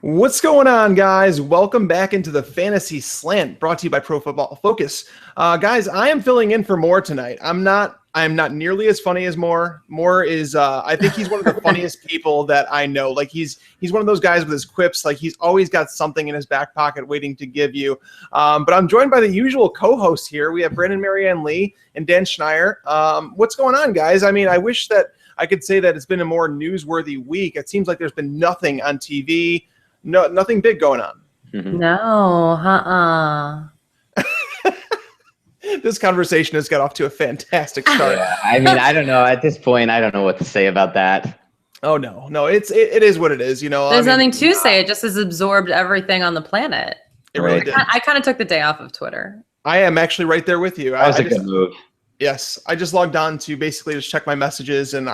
What's going on, guys? Welcome back into the Fantasy Slant, brought to you by Pro Football Focus. Guys, I am filling in for Moore tonight. I'm not nearly as funny as Moore. Moore is, I think he's one of the funniest people that I know. Like he's one of those guys with his quips. Like he's always got something in his back pocket waiting to give you. But I'm joined by the usual co-hosts here. We have Brandon, Marianne, Lee, and Dan Schneier. What's going on, guys? I mean, I wish that I could say that it's been a more newsworthy week. It seems like there's been nothing on TV. No, nothing big going on. No, This conversation has got off to a fantastic start. Yeah, I mean, I don't know. At this point, I don't know what to say about that. Oh no, it is what it is. You know, there's nothing to say. It just has absorbed everything on the planet. It really did. I kind of took the day off of Twitter. I am actually right there with you. That was a good move. Yes, I just logged on to basically just check my messages, and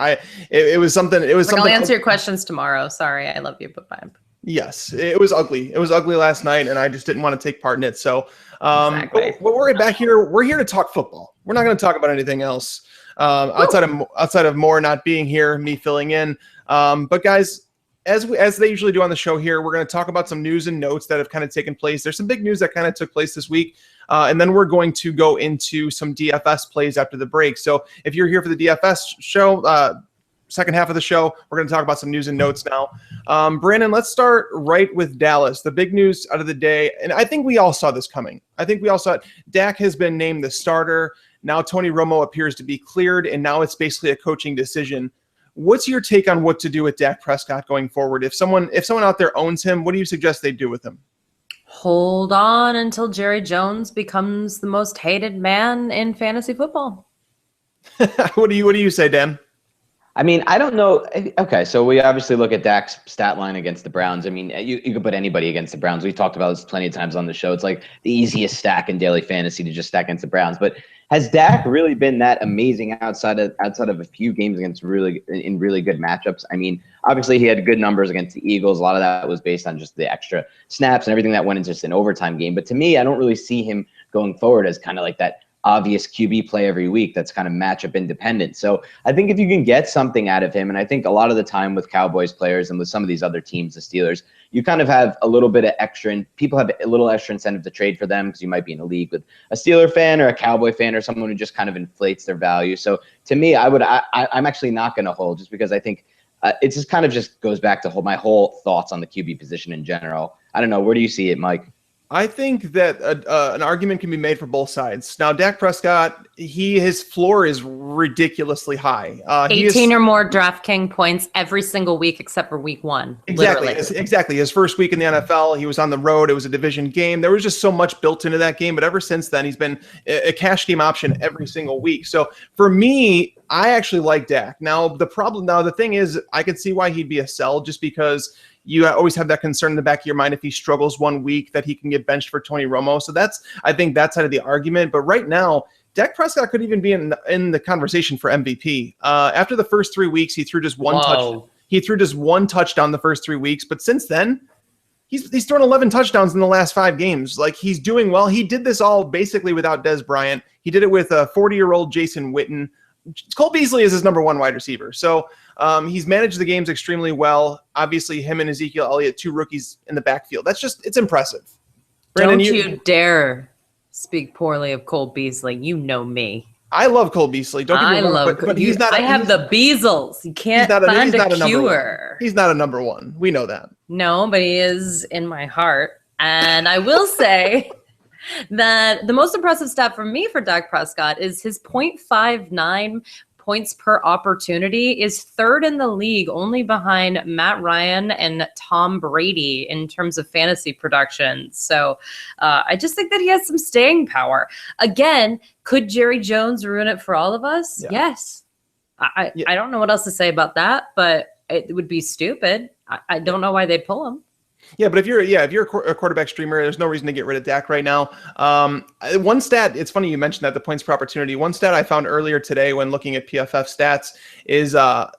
it was something. It was something. I'll answer your questions tomorrow. Sorry, I love you, but bye. Yes, it was ugly. It was ugly last night, and I just didn't want to take part in it. So, exactly. but we're back here. We're here to talk football. We're not going to talk about anything else outside of Moore not being here, me filling in. But guys, as they usually do on the show here, we're going to talk about some news and notes that have kind of taken place. There's some big news that kind of took place this week, and then we're going to go into some DFS plays after the break. So if you're here for the DFS show. Second half of the show, we're going to talk about some news and notes now. Brandon, let's start right with Dallas. The big news out of the day, and I think we all saw this coming. I think we all saw it. Dak has been named the starter. Now Tony Romo appears to be cleared, and now it's basically a coaching decision. What's your take on what to do with Dak Prescott going forward? If someone out there owns him, what do you suggest they do with him? Hold on until Jerry Jones becomes the most hated man in fantasy football. What do you say, Dan? I mean, I don't know. Okay, so we obviously look at Dak's stat line against the Browns. I mean, you could put anybody against the Browns. We've talked about this plenty of times on the show. It's like the easiest stack in daily fantasy to just stack against the Browns. But has Dak really been that amazing outside of a few games against really good matchups? I mean, obviously he had good numbers against the Eagles. A lot of that was based on just the extra snaps and everything that went into just an overtime game. But to me, I don't really see him going forward as kind of like that obvious QB play every week that's kind of matchup independent. So I think if you can get something out of him, and I think a lot of the time with Cowboys players and with some of these other teams, the Steelers, you kind of have a little bit of extra, and people have a little extra incentive to trade for them because you might be in a league with a Steeler fan or a Cowboy fan or someone who just kind of inflates their value. So to me, I'm actually not going to hold just because I think it just kind of just goes back to my whole thoughts on the QB position in general. I don't know. Where do you see it, Mike? I think that an argument can be made for both sides. Now, Dak Prescott, his floor is ridiculously high. 18 or more DraftKings points every single week except for week one. Exactly. Exactly. His first week in the NFL, he was on the road. It was a division game. There was just so much built into that game. But ever since then, he's been a cash game option every single week. So for me, I actually like Dak. Now, the thing is, I could see why he'd be a sell just because you always have that concern in the back of your mind if he struggles 1 week that he can get benched for Tony Romo. So I think that's side of the argument. But right now, Dak Prescott could even be in the conversation for MVP. After the first 3 weeks, he threw just one touchdown. He threw just one touchdown the first 3 weeks. But since then, he's thrown 11 touchdowns in the last 5 games. Like, he's doing well. He did this all basically without Dez Bryant. He did it with a 40-year-old Jason Witten. Cole Beasley is his number 1 wide receiver. So he's managed the games extremely well. Obviously, him and Ezekiel Elliott, 2 rookies in the backfield. It's impressive. Brandon, Don't you dare speak poorly of Cole Beasley. You know me. I love Cole Beasley. Don't get me wrong, but he's not. I have the Beasles. You can't find a cure. He's not a number 1. We know that. No, but he is in my heart. And I will say that the most impressive stat for me for Dak Prescott is his 0.59 points per opportunity is 3rd in the league, only behind Matt Ryan and Tom Brady in terms of fantasy production. So I just think that he has some staying power. Again, could Jerry Jones ruin it for all of us? Yeah. Yes. I don't know what else to say about that, but it would be stupid. I don't know why they'd pull him. Yeah, but if you're a quarterback streamer, there's no reason to get rid of Dak right now. One stat, it's funny you mentioned that, the points per opportunity. One stat I found earlier today when looking at PFF stats is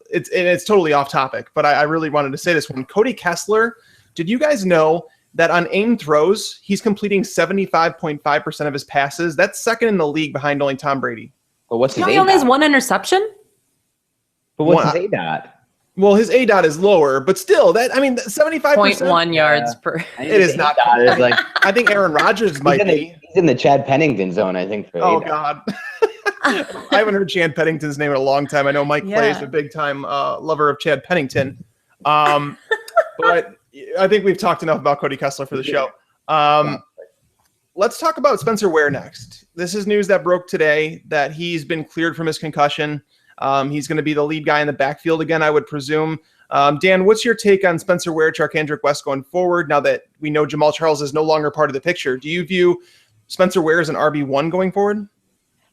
it's totally off topic, but I really wanted to say this one. Cody Kessler, did you guys know that on aimed throws, he's completing 75.5% of his passes? That's 2nd in the league behind only Tom Brady. But what's his he only has 1 interception? But what's his ADOT? Well, his A dot is lower, but still, 75%. 0.1 yards per. It is not. Is like, I think Aaron Rodgers might be. He's in the Chad Pennington zone, I think. For Oh, A-dot. God. I haven't heard Chad Pennington's name in a long time. I know Mike Clay is a big time lover of Chad Pennington. But I think we've talked enough about Cody Kessler for the show. Let's talk about Spencer Ware next. This is news that broke today that he's been cleared from his concussion. He's going to be the lead guy in the backfield again, I would presume. Dan, what's your take on Spencer Ware, Charkandrick West going forward now that we know Jamal Charles is no longer part of the picture? Do you view Spencer Ware as an RB1 going forward?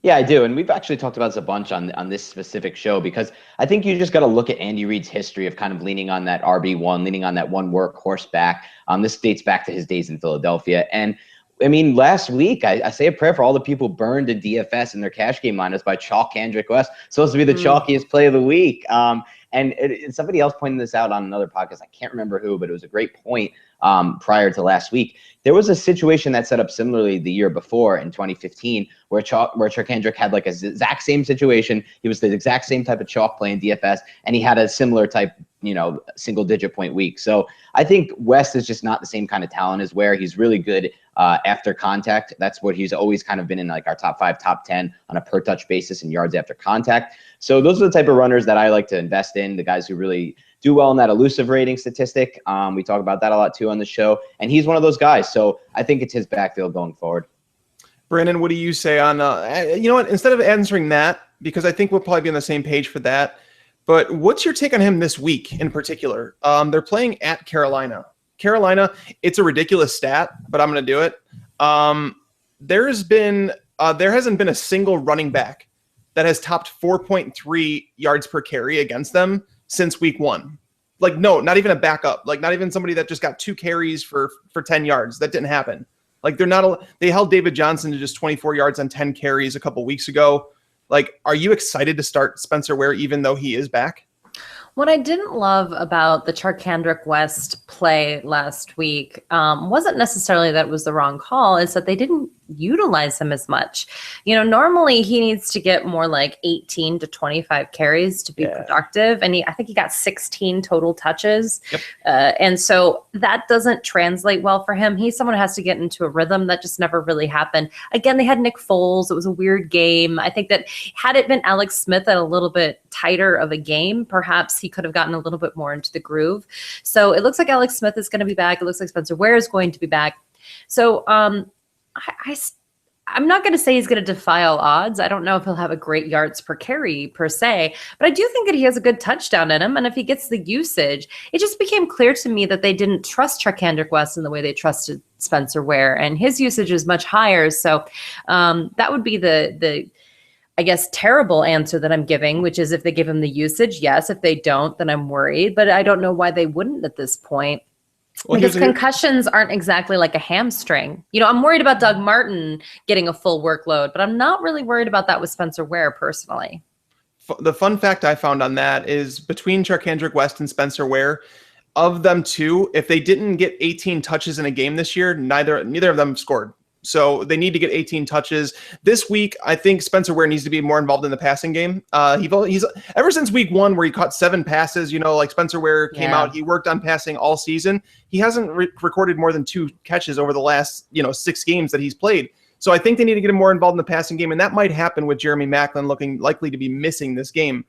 Yeah, I do. And we've actually talked about this a bunch on this specific show, because I think you just got to look at Andy Reid's history of kind of leaning on that RB1, leaning on that one workhorse back. This dates back to his days in Philadelphia. And I mean, last week, I say a prayer for all the people burned in DFS in their cash game lineups by Charkandrick West. Supposed to be the chalkiest play of the week. And somebody else pointed this out on another podcast. I can't remember who, but it was a great point prior to last week. There was a situation that set up similarly the year before in 2015 where Charkandrick had like a exact same situation. He was the exact same type of chalk play in DFS, and he had a similar type, single-digit point week. So I think West is just not the same kind of talent as Ware. He's really good after contact. That's what he's always kind of been in, like our top 5, top 10 on a per touch basis in yards after contact. So those are the type of runners that I like to invest in, the guys who really do well in that elusive rating statistic. We talk about that a lot too on the show, and he's one of those guys. So I think it's his backfield going forward. Brandon, what do you say on, you know what, instead of answering that, because I think we'll probably be on the same page for that, but what's your take on him this week in particular? They're playing at Carolina. Carolina, it's a ridiculous stat, but I'm going to do it. There hasn't been a single running back that has topped 4.3 yards per carry against them since week 1. Like, no, not even a backup. Like, not even somebody that just got 2 carries for 10 yards. That didn't happen. Like, they held David Johnson to just 24 yards on 10 carries a couple weeks ago. Like, are you excited to start Spencer Ware even though he is back? What I didn't love about the Charkandrick West play last week wasn't necessarily that it was the wrong call, is that they didn't utilize him as much. Normally he needs to get more like 18 to 25 carries to be productive. And I think he got 16 total touches. Yep. And so that doesn't translate well for him. He's someone who has to get into a rhythm. That just never really happened. Again, they had Nick Foles. It was a weird game. I think that had it been Alex Smith at a little bit tighter of a game, perhaps he could have gotten a little bit more into the groove. So it looks like Alex Smith is going to be back. It looks like Spencer Ware is going to be back. So I'm not going to say he's going to defy all odds. I don't know if he'll have a great yards per carry per se, but I do think that he has a good touchdown in him. And if he gets the usage, it just became clear to me that they didn't trust Charkandrick West in the way they trusted Spencer Ware, and his usage is much higher. So that would be the I guess, terrible answer that I'm giving, which is if they give him the usage, yes. If they don't, then I'm worried. But I don't know why they wouldn't at this point. Well, because concussions aren't exactly like a hamstring. I'm worried about Doug Martin getting a full workload, but I'm not really worried about that with Spencer Ware personally. The fun fact I found on that is between Charkandrick West and Spencer Ware, of them two, if they didn't get 18 touches in a game this year, neither of them scored. So they need to get 18 touches this week. I think Spencer Ware needs to be more involved in the passing game. He's ever since week 1 where he caught 7 passes, like Spencer Ware came out, he worked on passing all season. He hasn't recorded more than 2 catches over the last, 6 games that he's played. So I think they need to get him more involved in the passing game. And that might happen with Jeremy Maclin looking likely to be missing this game.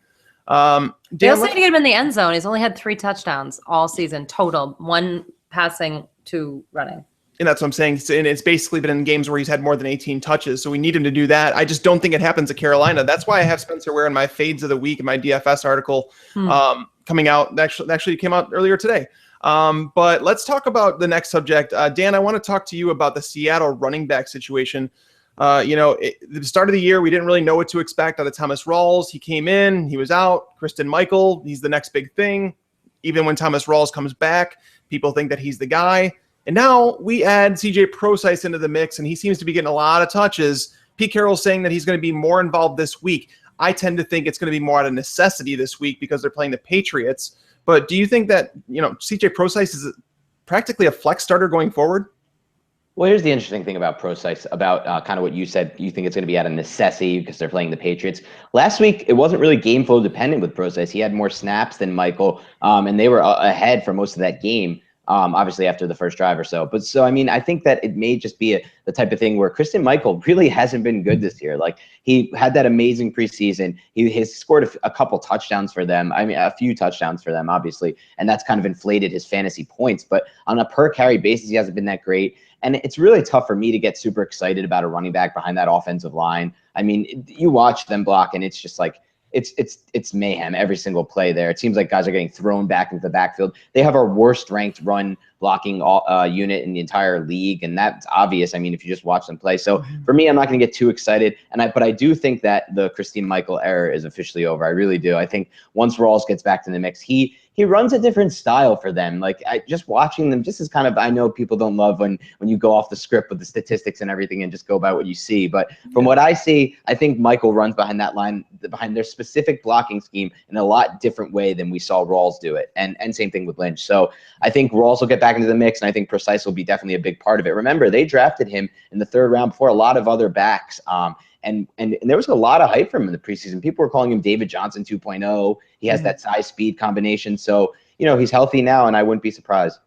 They also need to get him in the end zone. He's only had 3 touchdowns all season total, 1 passing, 2 running. And that's what I'm saying. And it's basically been in games where he's had more than 18 touches. So we need him to do that. I just don't think it happens at Carolina. That's why I have Spencer Ware in my fades of the week in my DFS article coming out. Actually came out earlier today. But let's talk about the next subject. Dan, I want to talk to you about the Seattle running back situation. The start of the year, we didn't really know what to expect out of Thomas Rawls. He came in, he was out. Kristen Michael, he's the next big thing. Even when Thomas Rawls comes back, people think that he's the guy. And now we add CJ Prosise into the mix, and he seems to be getting a lot of touches. Pete Carroll's saying that he's going to be more involved this week. I tend to think it's going to be more out of necessity this week because they're playing the Patriots. But do you think that, CJ Prosise is practically a flex starter going forward? Well, here's the interesting thing about Procise, about kind of what you said. You think it's going to be out of necessity because they're playing the Patriots. Last week, it wasn't really game flow dependent with Procise. He had more snaps than Michael, and they were ahead for most of that game, obviously after the first drive or so. But so, I mean, I think that it may just be the type of thing where Christian Michael really hasn't been good this year. Like, he had that amazing preseason. He has scored a couple touchdowns for them. I mean, a few touchdowns for them, obviously, and that's kind of inflated his fantasy points. But on a per carry basis, he hasn't been that great. And it's really tough for me to get super excited about a running back behind that offensive line. I mean, you watch them block, and it's just like it's mayhem every single play there. It seems like guys are getting thrown back into the backfield. They have our worst ranked run blocking unit in the entire league, and that's obvious. I mean, if you just watch them play. So for me, I'm not going to get too excited. But I do think that the Christine Michael era is officially over. I really do. I think once Rawls gets back to the mix, he runs a different style for them. Like, just watching them, just as kind of, I know people don't love when you go off the script with the statistics and everything and just go by what you see. But from what I see, I think Michael runs behind that line, behind their specific blocking scheme in a lot different way than we saw Rawls do it. And same thing with Lynch. So I think Rawls will get back into the mix, and I think Procise will be definitely a big part of it. Remember, they drafted him in the 3rd round before a lot of other backs. And there was a lot of hype for him in the preseason. People were calling him David Johnson 2.0. He has that size speed combination. So, he's healthy now, and I wouldn't be surprised.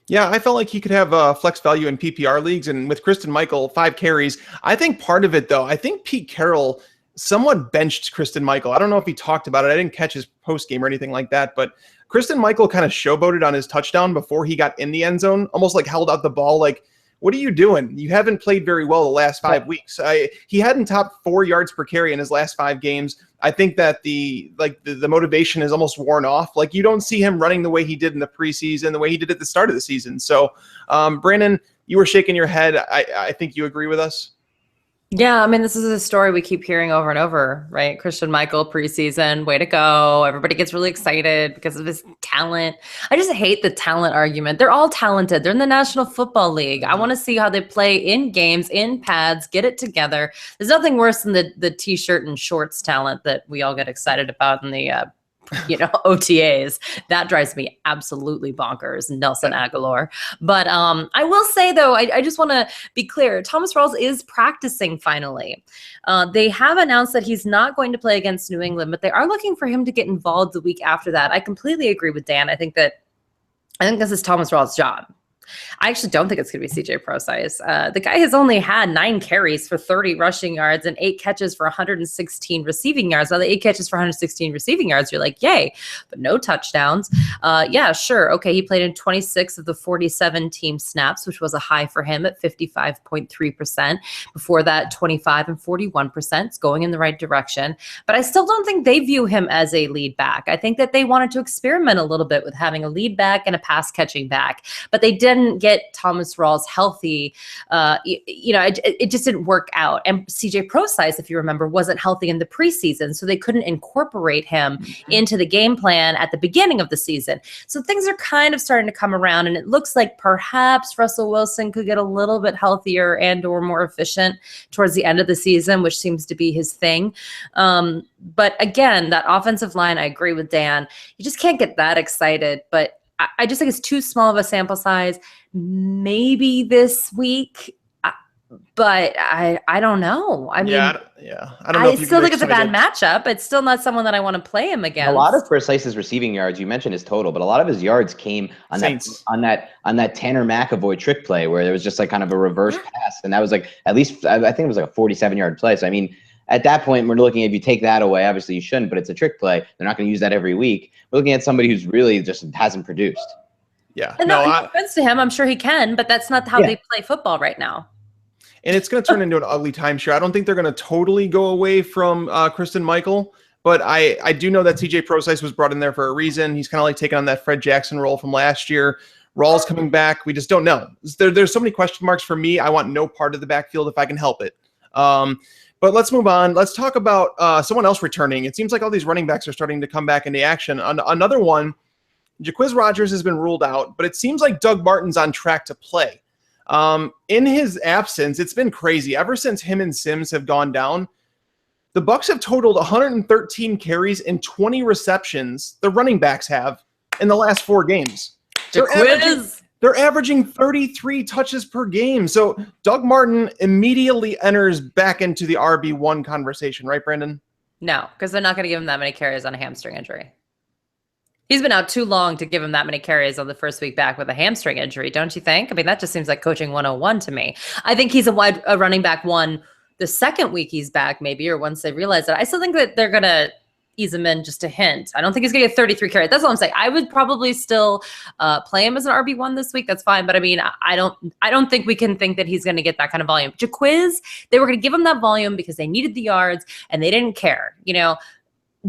Yeah, I felt like he could have flex value in PPR leagues. And with Kristen Michael, 5 carries. I think part of it, though, I think Pete Carroll somewhat benched Kristen Michael. I don't know if he talked about it. I didn't catch his post game or anything like that. But Kristen Michael kind of showboated on his touchdown before he got in the end zone, almost like held out the ball like, what are you doing? You haven't played very well the last 5 weeks. He hadn't topped 4 yards per carry in his last 5 games. I think that the motivation is almost worn off. Like, you don't see him running the way he did in the preseason, the way he did at the start of the season. So, Brandon, you were shaking your head. I think you agree with us. Yeah, I mean, this is a story we keep hearing over and over, right? Christian Michael preseason, way to go. Everybody gets really excited because of his talent. I just hate the talent argument. They're all talented. They're in the National Football League. I want to see how they play in games, in pads, get it together. There's nothing worse than the t-shirt and shorts talent that we all get excited about in the OTAs. That drives me absolutely bonkers, Nelson Aguilar. But I will say, though, I just want to be clear. Thomas Rawls is practicing finally. They have announced that he's not going to play against New England, but they are looking for him to get involved the week after that. I completely agree with Dan. I think this is Thomas Rawls' job. I actually don't think it's going to be CJ Procise. The guy has only had 9 carries for 30 rushing yards and 8 catches for 116 receiving yards. Now, the 8 catches for 116 receiving yards, you're like, yay, but no touchdowns. Yeah, sure. Okay, he played in 26 of the 47 team snaps, which was a high for him at 55.3%. Before that, 25 and 41%. It's going in the right direction. But I still don't think they view him as a lead back. I think that they wanted to experiment a little bit with having a lead back and a pass catching back, but they didn't get Thomas Rawls healthy. It just didn't work out. And CJ Procise, if you remember, wasn't healthy in the preseason, so they couldn't incorporate him into the game plan at the beginning of the season. So things are kind of starting to come around, and it looks like perhaps Russell Wilson could get a little bit healthier and or more efficient towards the end of the season, which seems to be his thing. But again, that offensive line, I agree with Dan. You just can't get that excited, but I just think it's too small of a sample size. Maybe this week, but I don't know. I mean, I don't know. I still think it's a bad matchup. It's still not someone that I want to play him against. A lot of Precise's receiving yards, you mentioned his total, but a lot of his yards came on that Tanner McAvoy trick play where there was just like kind of a reverse pass, and that was like at least I think it was like a 47-yard play. So I mean, at that point, we're looking, if you take that away, obviously you shouldn't, but it's a trick play. They're not going to use that every week. We're looking at somebody who's really just hasn't produced. Yeah. And no offense to him, I'm sure he can, but that's not how they play football right now. And it's going to turn into an ugly timeshare. I don't think they're going to totally go away from Kristen Michael, but I do know that CJ Procise was brought in there for a reason. He's kind of like taking on that Fred Jackson role from last year. Rawls coming back. We just don't know. There's so many question marks for me. I want no part of the backfield if I can help it. But let's move on. Let's talk about someone else returning. It seems like all these running backs are starting to come back into action. Another one, Jaquiz Rodgers has been ruled out, but it seems like Doug Martin's on track to play. In his absence, it's been crazy. Ever since him and Sims have gone down, the Bucs have totaled 113 carries and 20 receptions. The running backs have in the last 4 games. Jaquiz. They're averaging 33 touches per game. So Doug Martin immediately enters back into the RB1 conversation, right, Brandon? No, because they're not going to give him that many carries on a hamstring injury. He's been out too long to give him that many carries on the first week back with a hamstring injury, don't you think? I mean, that just seems like coaching 101 to me. I think he's a running back one the second week he's back, maybe, or once they realize that. I still think that they're going to ease him in just a hint. I don't think he's going to get 33 carries. That's all I'm saying. I would probably still play him as an RB1 this week. That's fine. But I mean, I don't think we can think that he's going to get that kind of volume. Jaquiz, they were going to give him that volume because they needed the yards and they didn't care. You know,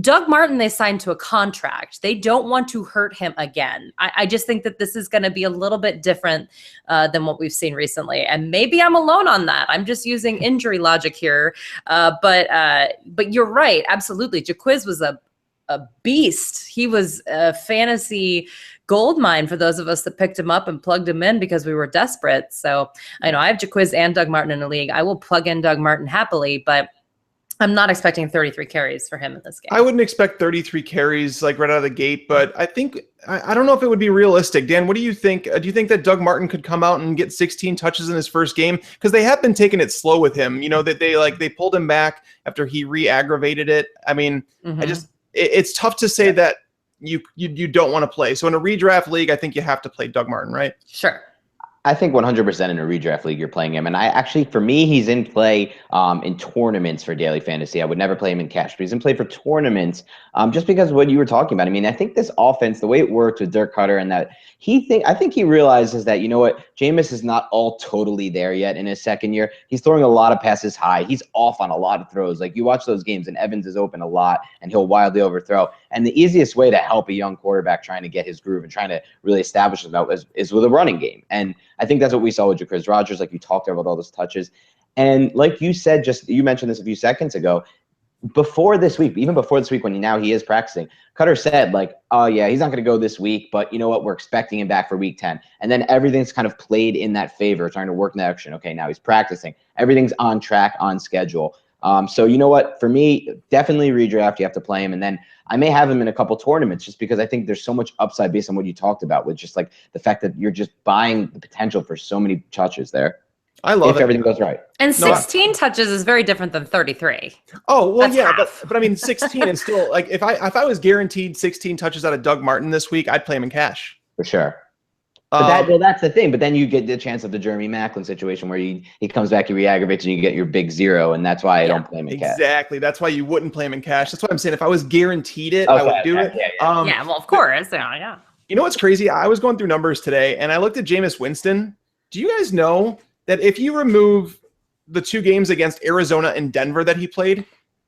Doug Martin, they signed to a contract. They don't want to hurt him again. I just think that this is going to be a little bit different than what we've seen recently. And maybe I'm alone on that. I'm just using injury logic here. But you're right. Absolutely. Jaquiz was a beast. He was a fantasy goldmine for those of us that picked him up and plugged him in because we were desperate. So I know I have Jaquiz and Doug Martin in the league. I will plug in Doug Martin happily, but I'm not expecting 33 carries for him in this game. I wouldn't expect 33 carries like right out of the gate, but I think I don't know if it would be realistic. Dan, what do you think? Do you think that Doug Martin could come out and get 16 touches in his first game? Because they have been taking it slow with him. You know that they pulled him back after he re-aggravated it. I mean, it's tough to say that you don't want to play. So in a redraft league, I think you have to play Doug Martin, right? Sure. I think 100% in a redraft league, you're playing him. And I actually, for me, he's in play in tournaments for daily fantasy. I would never play him in cash, but he's in play for tournaments just because of what you were talking about. I mean, I think this offense, the way it worked with Dirk Cutter and that I think he realizes that, you know what, Jameis is not all totally there yet in his second year. He's throwing a lot of passes high. He's off on a lot of throws. Like you watch those games and Evans is open a lot and he'll wildly overthrow. And the easiest way to help a young quarterback trying to get his groove and trying to really establish himself is with a running game. And I think that's what we saw with Chris Rogers, like you talked about all those touches. And like you said, you mentioned this a few seconds ago, before this week, even before this week when he is practicing, Cutter said like, oh yeah, he's not going to go this week, but you know what? We're expecting him back for week 10. And then everything's kind of played in that favor, trying to work in that action. Okay, now he's practicing. Everything's on track, on schedule. So you know what? For me, definitely redraft. You have to play him. And then I may have him in a couple tournaments just because I think there's so much upside based on what you talked about with just like the fact that you're just buying the potential for so many touches there. I love if it. everything goes right. And 16 touches is very different than 33. Oh, well, That's yeah, half. but I mean, 16 and still like if I was guaranteed 16 touches out of Doug Martin this week, I'd play him in cash. For sure. But that's the thing. But then you get the chance of the Jeremy Maclin situation where he comes back, he re-aggravates, and you get your big zero, and that's why I don't play him in cash. Exactly. That's why you wouldn't play him in cash. That's what I'm saying. If I was guaranteed it, I would do it. Yeah, well, of course. Yeah. You know what's crazy? I was going through numbers today, and I looked at Jameis Winston. Do you guys know that if you remove the 2 games against Arizona and Denver that he played,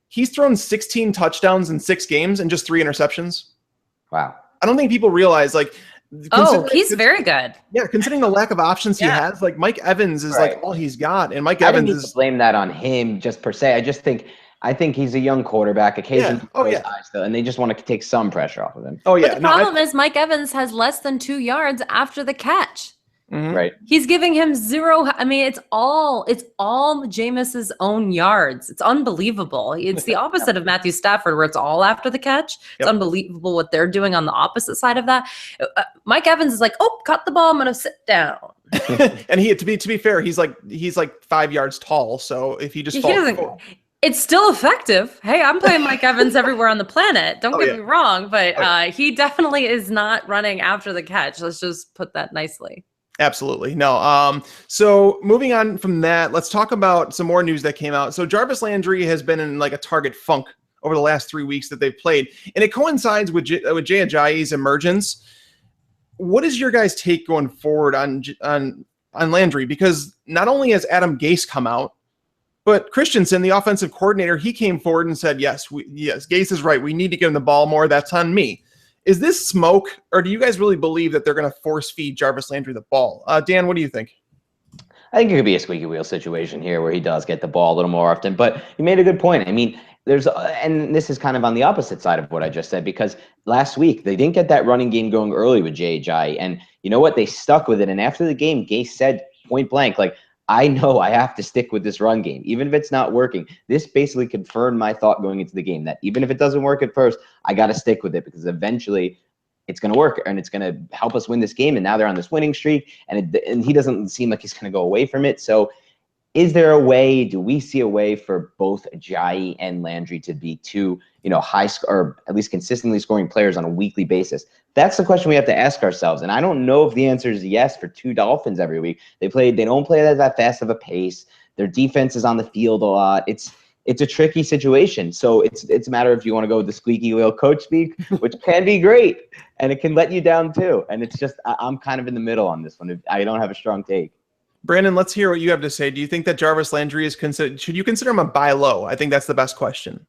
he's thrown 16 touchdowns in 6 games and just 3 interceptions? Wow. I don't think people realize, like, he's very good. Yeah, considering the lack of options he has, like Mike Evans is like all he's got, and Mike Evans is. Blame that on him just per se. I think he's a young quarterback. Occasionally, and they just want to take some pressure off of him. Oh yeah. But the problem is Mike Evans has less than 2 yards after the catch. Mm-hmm. Right. He's giving him 0. I mean, it's all Jameis's own yards. It's unbelievable. It's the opposite of Matthew Stafford, where it's all after the catch. It's unbelievable what they're doing on the opposite side of that. Mike Evans is like, oh, cut the ball. I'm going to sit down. And to be fair, he's like 5 yards tall. So if he just falls, it's still effective. Hey, I'm playing Mike Evans everywhere on the planet. Don't get me wrong, but he definitely is not running after the catch. Let's just put that nicely. Absolutely. No. So moving on from that, let's talk about some more news that came out. So Jarvis Landry has been in like a target funk over the last 3 weeks that they've played, and it coincides with Jay Ajayi's emergence. What is your guys' take going forward on Landry? Because not only has Adam Gase come out, but Christensen, the offensive coordinator, he came forward and said, yes, Gase is right. We need to give him the ball more. That's on me. Is this smoke, or do you guys really believe that they're going to force feed Jarvis Landry the ball? Dan, what do you think? I think it could be a squeaky wheel situation here where he does get the ball a little more often. But you made a good point. I mean, and this is kind of on the opposite side of what I just said, because last week they didn't get that running game going early with Jay Ajayi. And you know what? They stuck with it. And after the game, Gase said point blank, like, I know I have to stick with this run game, even if it's not working. This basically confirmed my thought going into the game that even if it doesn't work at first, I got to stick with it because eventually it's going to work and it's going to help us win this game. And now they're on this winning streak, and he doesn't seem like he's going to go away from it. So is there a way, do we see a way for both Ajayi and Landry to be two, high or at least consistently scoring players on a weekly basis? That's the question we have to ask ourselves. And I don't know if the answer is yes for two Dolphins every week. They don't play at that fast of a pace. Their defense is on the field a lot. It's a tricky situation. So it's a matter of, if you want to go with the squeaky wheel coach speak, which can be great, and it can let you down too. And it's just, I'm kind of in the middle on this one. I don't have a strong take. Brandon, let's hear what you have to say. Do you think that Jarvis Landry is considered? Should you consider him a buy low? I think that's the best question.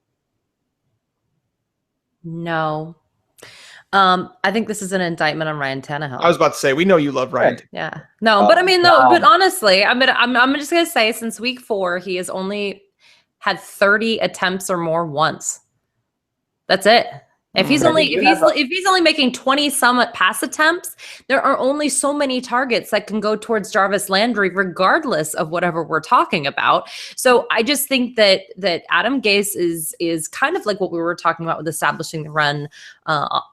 No. I think this is an indictment on Ryan Tannehill. I was about to say, we know you love Ryan. Yeah. No, but I mean, no, but honestly, I'm just going to say, since week 4, he has only had 30 attempts or more once. That's it. If he's only making 20 some pass attempts, there are only so many targets that can go towards Jarvis Landry, regardless of whatever we're talking about. So I just think that Adam Gase is kind of like what we were talking about with establishing the run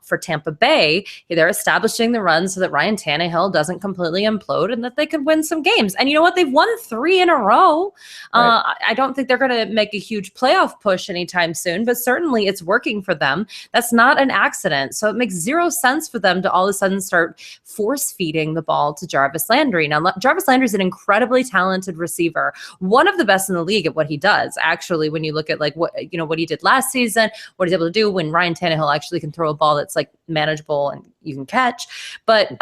for Tampa Bay. They're establishing the run so that Ryan Tannehill doesn't completely implode and that they could win some games. And you know what? They've won 3 in a row. Right. I don't think they're going to make a huge playoff push anytime soon, but certainly it's working for them. That's not an accident. So it makes zero sense for them to all of a sudden start force feeding the ball to Jarvis Landry. Now, Jarvis Landry is an incredibly talented receiver, one of the best in the league at what he does. Actually, when you look at like what he did last season, what he's able to do when Ryan Tannehill actually can throw a ball that's like manageable and you can catch. But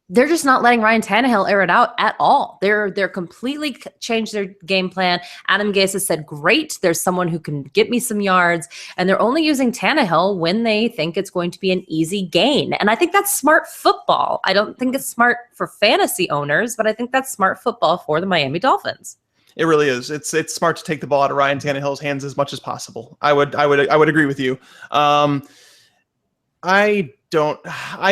they're just not letting Ryan Tannehill air it out at all. They're completely changed their game plan. Adam Gase has said, great, there's someone who can get me some yards. And they're only using Tannehill when they think it's going to be an easy gain. And I think that's smart football. I don't think it's smart for fantasy owners, but I think that's smart football for the Miami Dolphins. It really is. It's smart to take the ball out of Ryan Tannehill's hands as much as possible. I would agree with you. I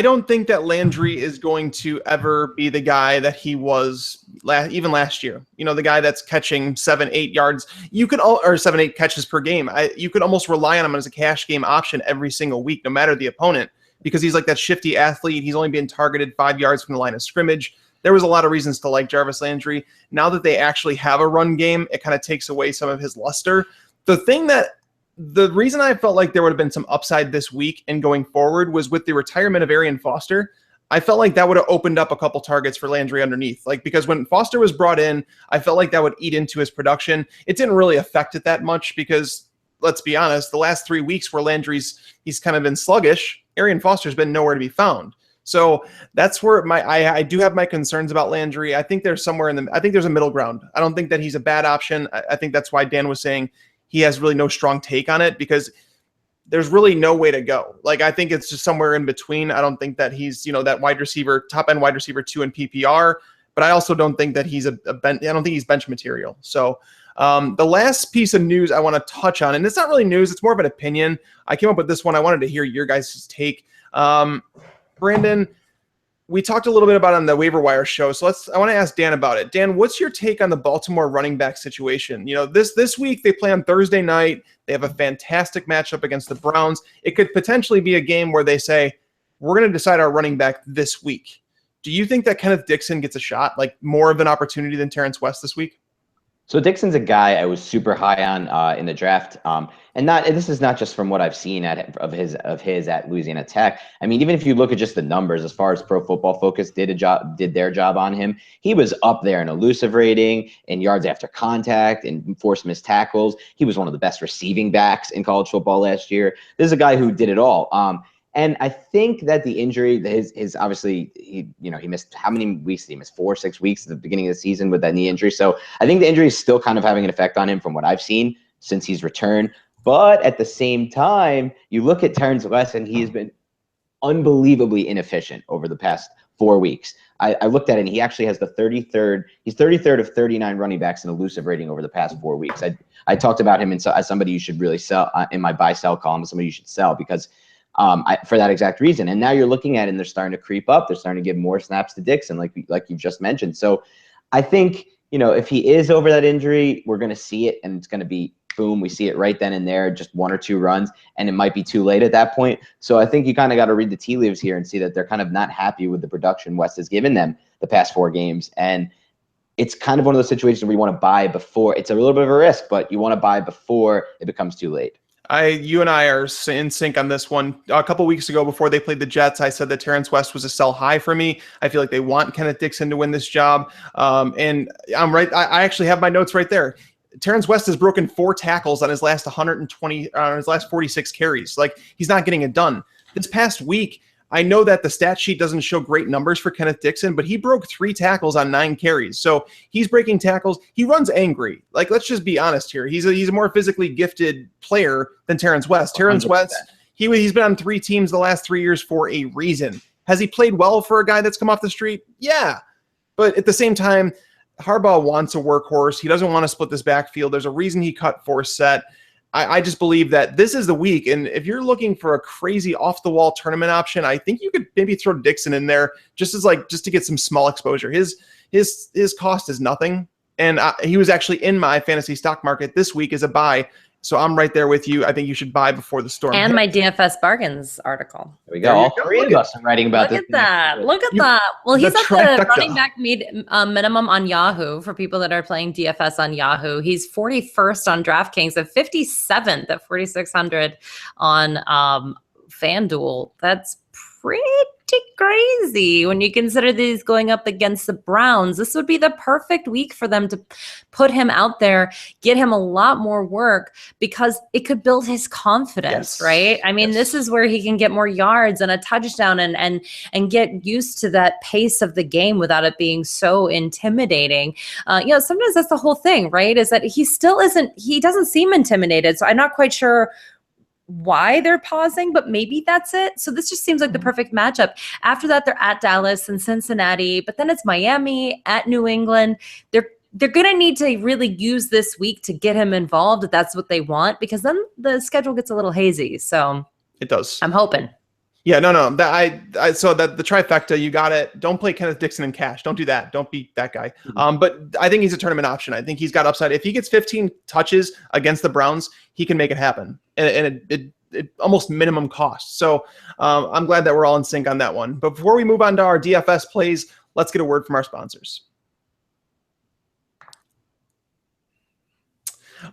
don't think that Landry is going to ever be the guy that he was even last year. The guy that's catching 7-8 yards. Or 7-8 catches per game. You could almost rely on him as a cash game option every single week, no matter the opponent, because he's like that shifty athlete. He's only being targeted 5 yards from the line of scrimmage. There was a lot of reasons to like Jarvis Landry. Now that they actually have a run game, it kind of takes away some of his luster. The reason I felt like there would have been some upside this week and going forward was with the retirement of Arian Foster. I felt like that would have opened up a couple targets for Landry underneath. Because when Foster was brought in, I felt like that would eat into his production. It didn't really affect it that much because, let's be honest, the last 3 weeks where he's kind of been sluggish, Arian Foster's been nowhere to be found. So that's where I do have my concerns about Landry. I think there's a middle ground. I don't think that he's a bad option. I think that's why Dan was saying he has really no strong take on it, because there's really no way to go. I think it's just somewhere in between. I don't think that he's, that wide receiver, top end wide receiver 2 in PPR, but I also don't think that he's I don't think he's bench material. So the last piece of news I want to touch on, and it's not really news, it's more of an opinion. I came up with this one. I wanted to hear your guys' take. Brandon, we talked a little bit about it on the waiver wire show, so I want to ask Dan about it. Dan, what's your take on the Baltimore running back situation? This week they play on Thursday night. They have a fantastic matchup against the Browns. It could potentially be a game where they say, we're going to decide our running back this week. Do you think that Kenneth Dixon gets a shot, more of an opportunity than Terrence West this week? So Dixon's a guy I was super high on in the draft, and this is not just from what I've seen of his at Louisiana Tech. I mean, even if you look at just the numbers, as far as Pro Football Focus did their job on him, he was up there in elusive rating, in yards after contact, in forced missed tackles. He was one of the best receiving backs in college football last year. This is a guy who did it all. And I think that the injury, his obviously, he missed, how many weeks did he miss? 4 or 6 weeks at the beginning of the season with that knee injury. So I think the injury is still kind of having an effect on him from what I've seen since he's returned. But at the same time, you look at Terrence West, and he has been unbelievably inefficient over the past 4 weeks. I looked at it, and he actually has he's 33rd of 39 running backs in elusive rating over the past 4 weeks. I talked about him as somebody you should really sell in my buy-sell column, as somebody you should sell, because for that exact reason. And now you're looking at it, and they're starting to creep up. They're starting to give more snaps to Dixon, like you just mentioned. So I think, if he is over that injury, we're going to see it, and it's going to be boom, we see it right then and there, just 1 or 2 runs, and it might be too late at that point. So I think you kind of got to read the tea leaves here and see that they're kind of not happy with the production West has given them the past 4 games. And it's kind of one of those situations where you want to buy before. It's a little bit of a risk, but you want to buy before it becomes too late. You and I are in sync on this one. A couple weeks ago, before they played the Jets, I said that Terrence West was a sell high for me. I feel like they want Kenneth Dixon to win this job. And I'm right. I actually have my notes right there. Terrence West has broken 4 tackles on his last 120, on his last 46 carries. Like, he's not getting it done. This past week, I know that the stat sheet doesn't show great numbers for Kenneth Dixon, but he broke 3 tackles on 9 carries. So he's breaking tackles. He runs angry. Like, let's just be honest here. He's a more physically gifted player than Terrence West. Terrence 100%. West, he's been on 3 teams the last 3 years for a reason. Has he played well for a guy that's come off the street? Yeah. But at the same time, Harbaugh wants a workhorse. He doesn't want to split this backfield. There's a reason he cut Forsett. I just believe that this is the week. And if you're looking for a crazy off-the-wall tournament option, I think you could maybe throw Dixon in there just to get some small exposure. His cost is nothing. And he was actually in my fantasy stock market this week as a buy. So I'm right there with you. I think you should buy before the storm. And my DFS bargains article. There we go. All 3 of us are writing about this. Look at that. Look at that. Well, he's at the running back minimum on Yahoo for people that are playing DFS on Yahoo. He's 41st on DraftKings and 57th at 4,600 on FanDuel. That's pretty crazy when you consider these going up against the Browns. This would be the perfect week for them to put him out there, get him a lot more work, because it could build his confidence, right? I mean, this is where he can get more yards and a touchdown and get used to that pace of the game without it being so intimidating. Sometimes that's the whole thing, right? Is that he doesn't seem intimidated. So I'm not quite sure why they're pausing, but maybe that's it. So this just seems like the perfect matchup. After that, they're at Dallas and Cincinnati, but then it's Miami, at New England. They're going to need to really use this week to get him involved if that's what they want, because then the schedule gets a little hazy. So it does. I'm hoping. Yeah, no. So that the trifecta, you got it. Don't play Kenneth Dixon in cash. Don't do that. Don't beat that guy. But I think he's a tournament option. I think he's got upside. If he gets 15 touches against the Browns, he can make it happen. And it almost minimum cost. So I'm glad that we're all in sync on that one. But before we move on to our DFS plays, let's get a word from our sponsors.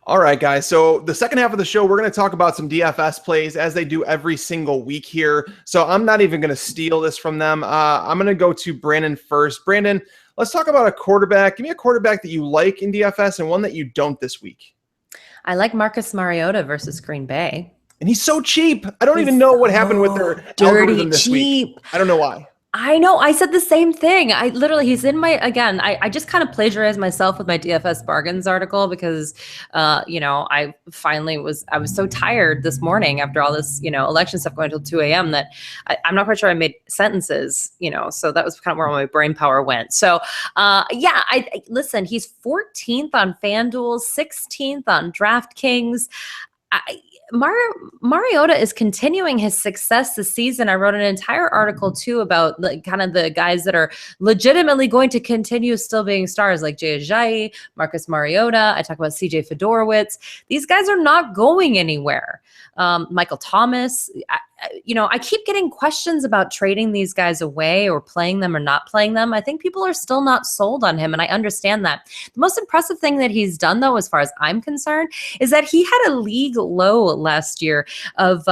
All right, guys. So the second half of the show, we're going to talk about some DFS plays as they do every single week here. So I'm not even going to steal this from them. I'm going to go to Brandon first. Brandon, let's talk about a quarterback. Give me a quarterback that you like in DFS and one that you don't this week. I like Marcus Mariota versus Green Bay. And he's so cheap. I don't even know what happened with their algorithm this week. I don't know why. I know. I said the same thing. He's in my, again, I just kind of plagiarized myself with my DFS bargains article because, I was so tired this morning after all this, election stuff going until 2 a.m. that I'm not quite sure I made sentences, so that was kind of where my brain power went. So, listen, he's 14th on FanDuel, 16th on DraftKings. Mariota is continuing his success this season. I wrote an entire article too about the guys that are legitimately going to continue still being stars, like Jay Ajayi, Marcus Mariota. I talk about CJ Fedorowicz. These guys are not going anywhere. Michael Thomas. I keep getting questions about trading these guys away or playing them or not playing them. I think people are still not sold on him, and I understand that. The most impressive thing that he's done, though, as far as I'm concerned, is that he had a league low last year of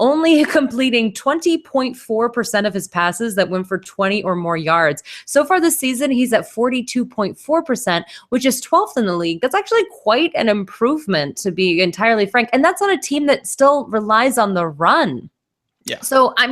only completing 20.4% of his passes that went for 20 or more yards. So far this season, he's at 42.4%, which is 12th in the league. That's actually quite an improvement, to be entirely frank. And that's on a team that still relies on the run. Yeah. So, I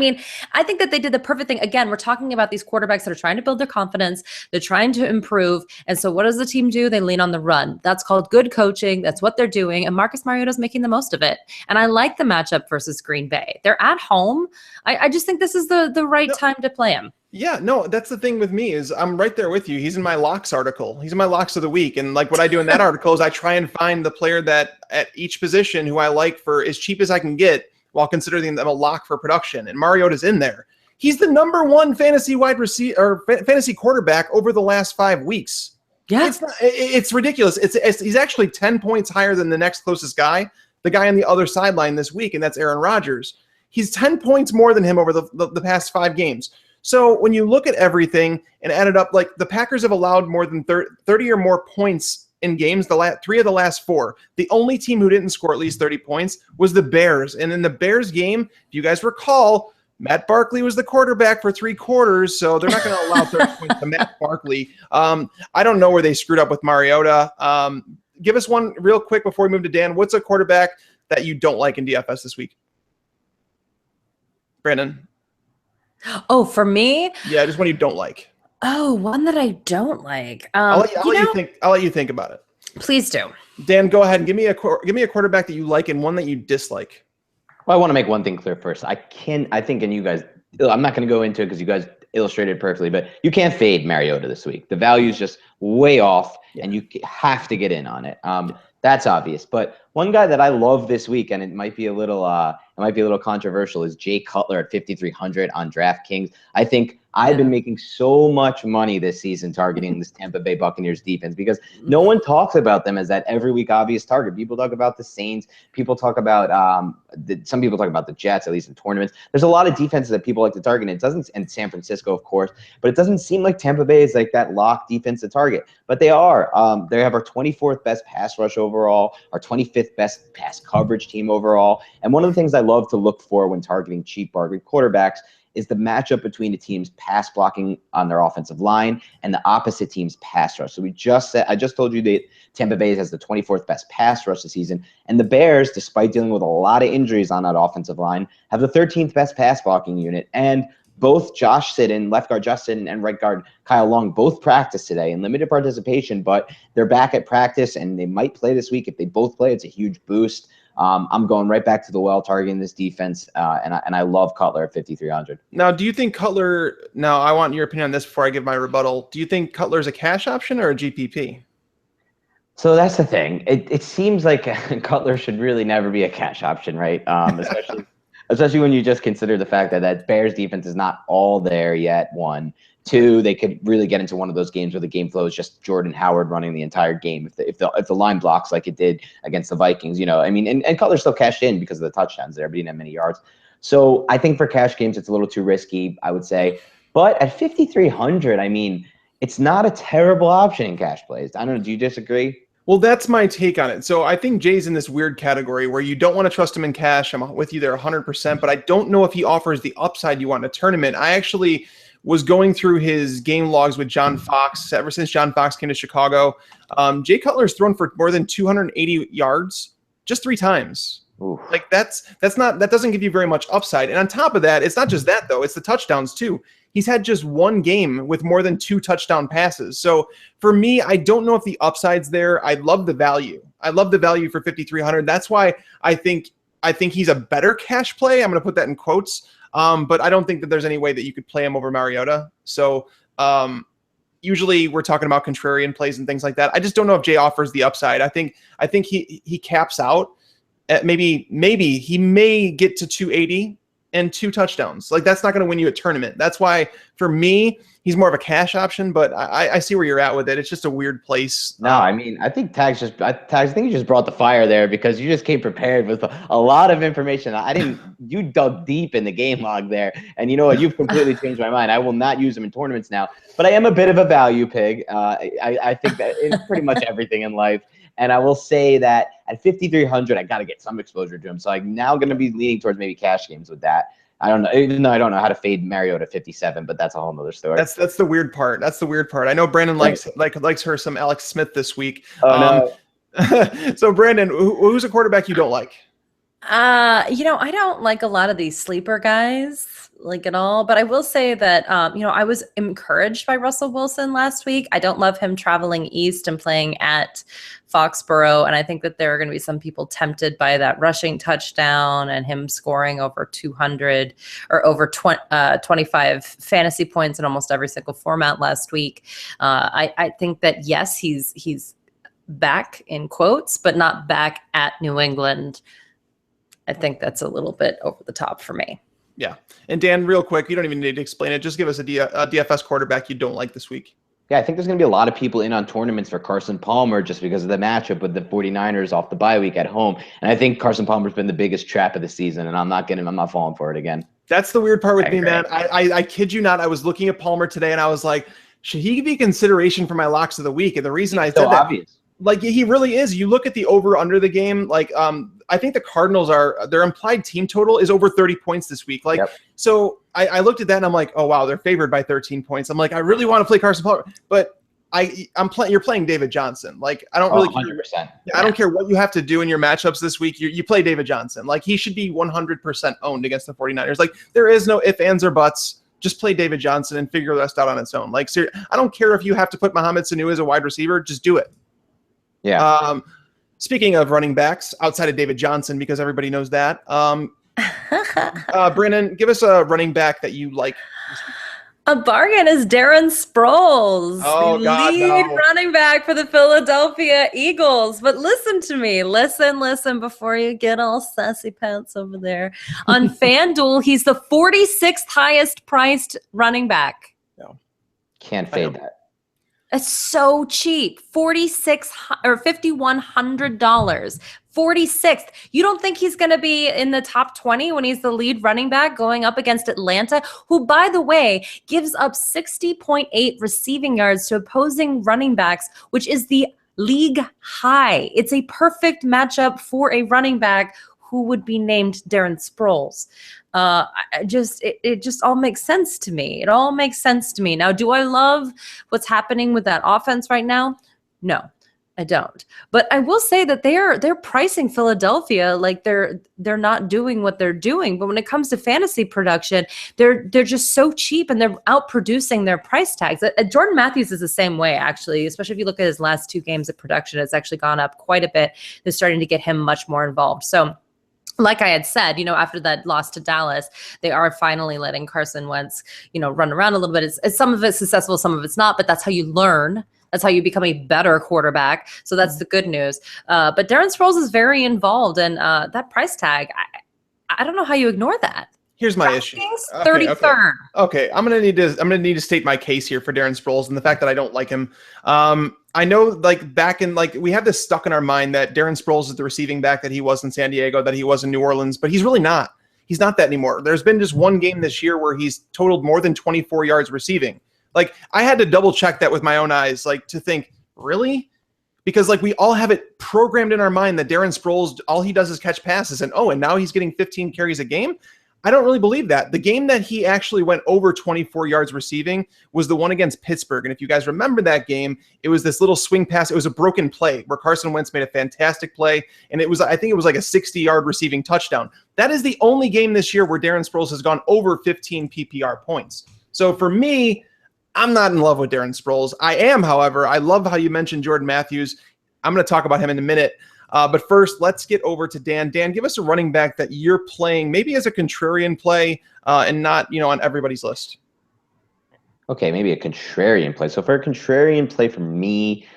think that they did the perfect thing. Again, we're talking about these quarterbacks that are trying to build their confidence. They're trying to improve. And so what does the team do? They lean on the run. That's called good coaching. That's what they're doing. And Marcus Mariota is making the most of it. And I like the matchup versus Green Bay. They're at home. I just think this is the right time to play him. Yeah, no, that's the thing with me is I'm right there with you. He's in my locks article. He's in my locks of the week. And what I do in that article is I try and find the player that at each position who I like for as cheap as I can get, while considering them a lock for production. And Mariota's in there. He's the number one fantasy wide receiver or fantasy quarterback over the last 5 weeks. Yeah. It's ridiculous. He's actually 10 points higher than the next closest guy, the guy on the other sideline this week, and that's Aaron Rodgers. He's 10 points more than him over the past 5 games. So when you look at everything and add it up, like the Packers have allowed more than 30 or more points in games, 3 of the last 4. The only team who didn't score at least 30 points was the Bears. And in the Bears game, if you guys recall, Matt Barkley was the quarterback for 3 quarters, so they're not going to allow 30 points to Matt Barkley. I don't know where they screwed up with Mariota. Give us one real quick before we move to Dan. What's a quarterback that you don't like in DFS this week? Brandon? Oh, for me? Yeah, just one you don't like. Oh, one that I don't like. I'll let you think about it. Please do. Dan, go ahead and give me a quarterback that you like and one that you dislike. Well, I want to make one thing clear first. I think, and you guys, I'm not going to go into it because you guys illustrated perfectly, but you can't fade Mariota this week. The value is just way off, and you have to get in on it. That's obvious. But one guy that I love this week, and it might be a little controversial, is Jay Cutler at 5,300 on DraftKings. I think I've been making so much money this season targeting this Tampa Bay Buccaneers defense because no one talks about them as that every week obvious target. People talk about the Saints. People talk about some people talk about the Jets, at least in tournaments. There's a lot of defenses that people like to target. And it doesn't, and San Francisco, of course, but it doesn't seem like Tampa Bay is like that lock defense to target. But they are. They have our 24th best pass rush overall, our 25th best pass coverage team overall. And one of the things I love to look for when targeting cheap bargain quarterbacks is the matchup between the team's pass blocking on their offensive line and the opposite team's pass rush. So I just told you that Tampa Bay has the 24th best pass rush this season, and the Bears, despite dealing with a lot of injuries on that offensive line, have the 13th best pass blocking unit. And both Josh Sidden, left guard Josh Sidden, and right guard Kyle Long both practiced today in limited participation, but they're back at practice and they might play this week. If they both play, it's a huge boost. I'm going right back to the well targeting this defense, and I love Cutler at 5,300. Now, do you think Cutler? Now, I want your opinion on this before I give my rebuttal. Do you think Cutler's a cash option or a GPP? So that's the thing. It seems like Cutler should really never be a cash option, right? Especially when you just consider the fact that that Bears defense is not all there yet. 1, 2, they could really get into one of those games where the game flow is just Jordan Howard running the entire game. If the line blocks like it did against the Vikings, I mean, and Cutler still cashed in because of the touchdowns there, but he didn't have many yards. So I think for cash games, it's a little too risky, I would say. But at 5,300, I mean, it's not a terrible option in cash plays. I don't know. Do you disagree? Well, that's my take on it. So I think Jay's in this weird category where you don't want to trust him in cash. I'm with you there 100%, but I don't know if he offers the upside you want in a tournament. I actually was going through his game logs with John Fox ever since John Fox came to Chicago. Jay Cutler's thrown for more than 280 yards just 3 times. Ooh. Like that doesn't give you very much upside. And on top of that, it's not just that though, it's the touchdowns too. He's had just 1 game with more than 2 touchdown passes. So for me, I don't know if the upside's there. I love the value. I love the value for 5,300. That's why I think he's a better cash play. I'm going to put that in quotes. But I don't think that there's any way that you could play him over Mariota. So usually we're talking about contrarian plays and things like that. I just don't know if Jay offers the upside. I think he caps out at maybe he may get to 280 and 2 touchdowns. Like that's not going to win you a tournament. That's why for me, he's more of a cash option, but I see where you're at with it. It's just a weird place. No, I mean, I think Tags I think you just brought the fire there because you just came prepared with a lot of information. You dug deep in the game log there. And you know what? You've completely changed my mind. I will not use him in tournaments now, but I am a bit of a value pig. I think that in pretty much everything in life. And I will say that at 5,300, I got to get some exposure to him. So I'm now going to be leaning towards maybe cash games with that. I don't know, even though I don't know how to fade Mariota at 57, but that's a whole nother story. That's the weird part. That's the weird part. I know Brandon likes her some Alex Smith this week. So Brandon, who's a quarterback you don't like? I don't like a lot of these sleeper guys like at all, but I will say that, I was encouraged by Russell Wilson last week. I don't love him traveling east and playing at Foxborough. And I think that there are going to be some people tempted by that rushing touchdown and him scoring over 200 or over 25 fantasy points in almost every single format last week. I think that, yes, he's back in quotes, but not back at New England. I think that's a little bit over the top for me. Yeah. And Dan, real quick, you don't even need to explain it. Just give us a DFS quarterback you don't like this week. Yeah, I think there's going to be a lot of people in on tournaments for Carson Palmer just because of the matchup with the 49ers off the bye week at home. And I think Carson Palmer's been the biggest trap of the season, and I'm not falling for it again. That's the weird part with I me, agree. man. I kid you not. I was looking at Palmer today, and I was like, should he be consideration for my locks of the week? And the reason I said So that, obvious. like, he really is. You look at the over under the game, like, I think the Cardinals their implied team total is over 30 points this week. Like, so I looked at that and I'm like, oh wow, they're favored by 13 points. I'm like, I really want to play Carson Palmer, but you're playing David Johnson. Like, I don't really 100%. I don't care what you have to do in your matchups this week. You play David Johnson. Like, he should be 100% owned against the 49ers. Like, there is no ifs, ands, or buts. Just play David Johnson and figure the rest out on its own. Like, I don't care if you have to put Mohamed Sanu as a wide receiver. Just do it. Yeah. Speaking of running backs outside of David Johnson, because everybody knows that, Brandon, give us a running back that you like. A bargain is Darren Sproles, Oh, the God, lead no. running back for the Philadelphia Eagles. But listen to me. Listen before you get all sassy pants over there. On FanDuel, he's the 46th highest priced running back. No. Can't fade that. It's so cheap. $5,100. 46th. You don't think he's going to be in the top 20 when he's the lead running back going up against Atlanta, who, by the way, gives up 60.8 receiving yards to opposing running backs, which is the league high. It's a perfect matchup for a running back who would be named Darren Sproles. It just all makes sense to me. It all makes sense to me. Now, do I love what's happening with that offense right now? No, I don't. But I will say that they're pricing Philadelphia like they're not doing what they're doing. But when it comes to fantasy production, they're just so cheap and they're outproducing their price tags. Jordan Matthews is the same way, actually, especially if you look at his last 2 games of production. It's actually gone up quite a bit. They're starting to get him much more involved. So, like I had said, after that loss to Dallas, they are finally letting Carson Wentz, run around a little bit. It's some of it's successful, some of it's not, but that's how you learn. That's how you become a better quarterback. So that's the good news. But Darren Sproles is very involved, and that price tag, I don't know how you ignore that. Here's my issue. 33rd. Okay, I'm gonna need to state my case here for Darren Sproles and the fact that I don't like him. I know, like, back in, like, we have this stuck in our mind that Darren Sproles is the receiving back that he was in San Diego, that he was in New Orleans, but he's really not. He's not that anymore. There's been just one game this year where he's totaled more than 24 yards receiving. Like, I had to double check that with my own eyes, like, to think, really? Because, like, we all have it programmed in our mind that Darren Sproles, all he does is catch passes, and now he's getting 15 carries a game. I don't really believe that. The game that he actually went over 24 yards receiving was the one against Pittsburgh. And if you guys remember that game, it was this little swing pass. It was a broken play where Carson Wentz made a fantastic play. And I think it was like a 60-yard receiving touchdown. That is the only game this year where Darren Sproles has gone over 15 PPR points. So for me, I'm not in love with Darren Sproles. I am, however, I love how you mentioned Jordan Matthews. I'm going to talk about him in a minute. But first, let's get over to Dan. Dan, give us a running back that you're playing maybe as a contrarian play and not, on everybody's list. Okay, maybe a contrarian play. So for a contrarian play for me,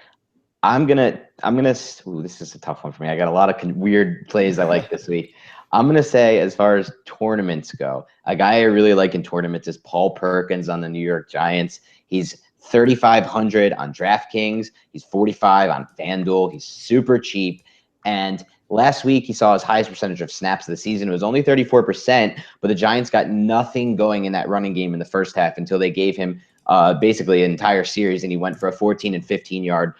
this is a tough one for me. I got a lot of weird plays I like this week. I'm going to say, as far as tournaments go, a guy I really like in tournaments is Paul Perkins on the New York Giants. He's 3,500 on DraftKings. He's 45 on FanDuel. He's super cheap. And last week, he saw his highest percentage of snaps of the season. It was only 34%, but the Giants got nothing going in that running game in the first half until they gave him basically an entire series, and he went for a 14 and 15-yard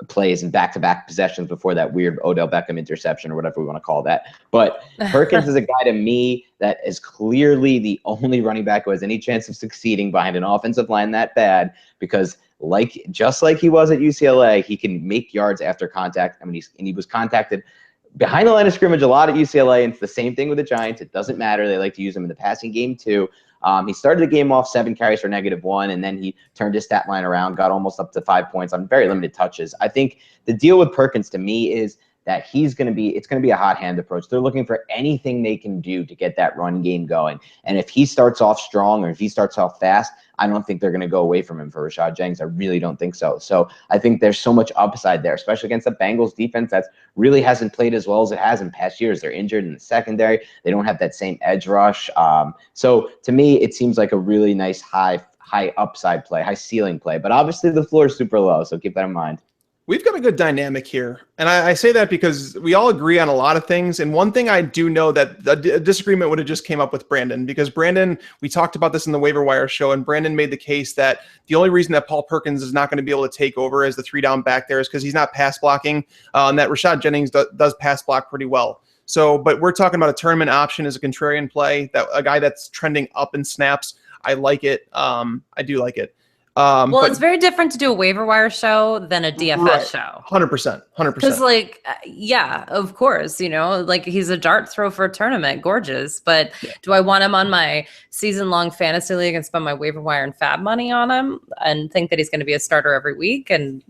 plays and back-to-back possessions before that weird Odell Beckham interception or whatever we want to call that. But Perkins is a guy to me that is clearly the only running back who has any chance of succeeding behind an offensive line that bad, because just like he was at UCLA, he can make yards after contact. I mean, he was contacted behind the line of scrimmage a lot at UCLA, and it's the same thing with the Giants. It doesn't matter. They like to use him in the passing game too. He started the game off 7 carries for -1, and then he turned his stat line around, got almost up to 5 points on very limited touches. I think the deal with Perkins to me is that it's going to be a hot hand approach. They're looking for anything they can do to get that run game going. And if he starts off strong or if he starts off fast, I don't think they're going to go away from him for Rashad Jennings. I really don't think so. So I think there's so much upside there, especially against the Bengals defense that really hasn't played as well as it has in past years. They're injured in the secondary. They don't have that same edge rush. So to me, it seems like a really nice high high upside play, high ceiling play. But obviously the floor is super low, so keep that in mind. We've got a good dynamic here. And I say that because we all agree on a lot of things. And one thing I do know that a disagreement would have just came up with Brandon, because Brandon, we talked about this in the waiver wire show, and Brandon made the case that the only reason that Paul Perkins is not going to be able to take over as the 3-down back there is because he's not pass blocking, and that Rashad Jennings does pass block pretty well. So, but we're talking about a tournament option as a contrarian play, that a guy that's trending up in snaps. I like it. I do like it. Well, it's very different to do a waiver wire show than a DFS show. 100%. Because, like, yeah, of course, like he's a dart throw for a tournament. Gorgeous. But do I want him on my season-long fantasy league and spend my waiver wire and fab money on him and think that he's going to be a starter every week? And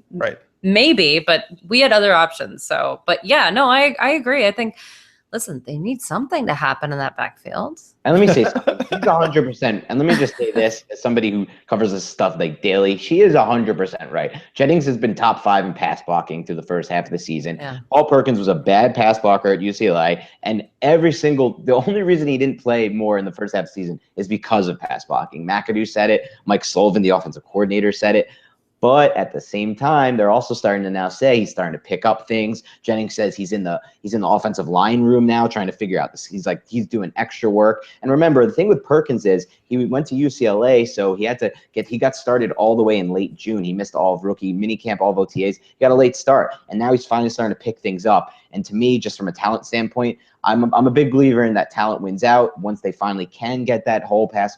maybe, but we had other options. So, but yeah, no, I agree. I think, listen, they need something to happen in that backfield. And let me say something. She's 100%. And let me just say this, as somebody who covers this stuff like daily, she is 100% right. Jennings has been top 5 in pass blocking through the first half of the season. Yeah. Paul Perkins was a bad pass blocker at UCLA. And the only reason he didn't play more in the first half of the season is because of pass blocking. McAdoo said it. Mike Sullivan, the offensive coordinator, said it. But at the same time, they're also starting to now say he's starting to pick up things. Jennings says he's in the offensive line room now, trying to figure out this. He's doing extra work. And remember, the thing with Perkins is he went to UCLA, so he got started all the way in late June. He missed all of rookie minicamp, all of OTAs. He got a late start, and now he's finally starting to pick things up. And to me, just from a talent standpoint, I'm a big believer in that talent wins out once they finally can get that whole pass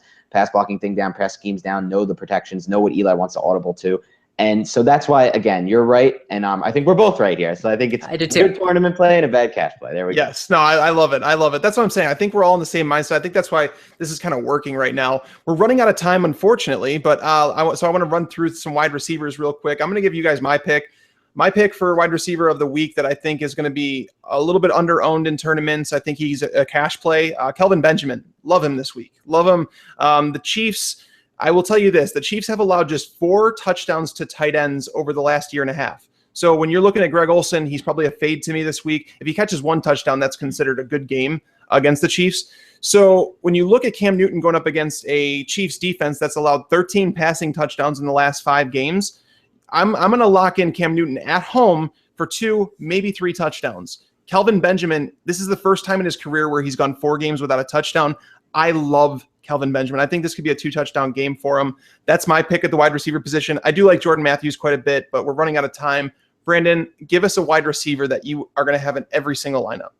blocking thing down, pass schemes down, know the protections, know what Eli wants to audible to. And so that's why, again, you're right. And I think we're both right here. So I think it's a good tournament play and a bad cash play. There we go. Yes. No, I love it. I love it. That's what I'm saying. I think we're all in the same mindset. I think that's why this is kind of working right now. We're running out of time, unfortunately, but I want to run through some wide receivers real quick. I'm going to give you guys my pick. My pick for wide receiver of the week that I think is going to be a little bit under-owned in tournaments. I think he's a cash play. Kelvin Benjamin. Love him this week. Love him. The Chiefs, I will tell you this. The Chiefs have allowed just 4 touchdowns to tight ends over the last year and a half. So when you're looking at Greg Olsen, he's probably a fade to me this week. If he catches 1 touchdown, that's considered a good game against the Chiefs. So when you look at Cam Newton going up against a Chiefs defense that's allowed 13 passing touchdowns in the last 5 games, I'm going to lock in Cam Newton at home for 2, maybe 3 touchdowns. Kelvin Benjamin, this is the first time in his career where he's gone 4 games without a touchdown. I love Kelvin Benjamin. I think this could be a 2-touchdown game for him. That's my pick at the wide receiver position. I do like Jordan Matthews quite a bit, but we're running out of time. Brandon, give us a wide receiver that you are going to have in every single lineup.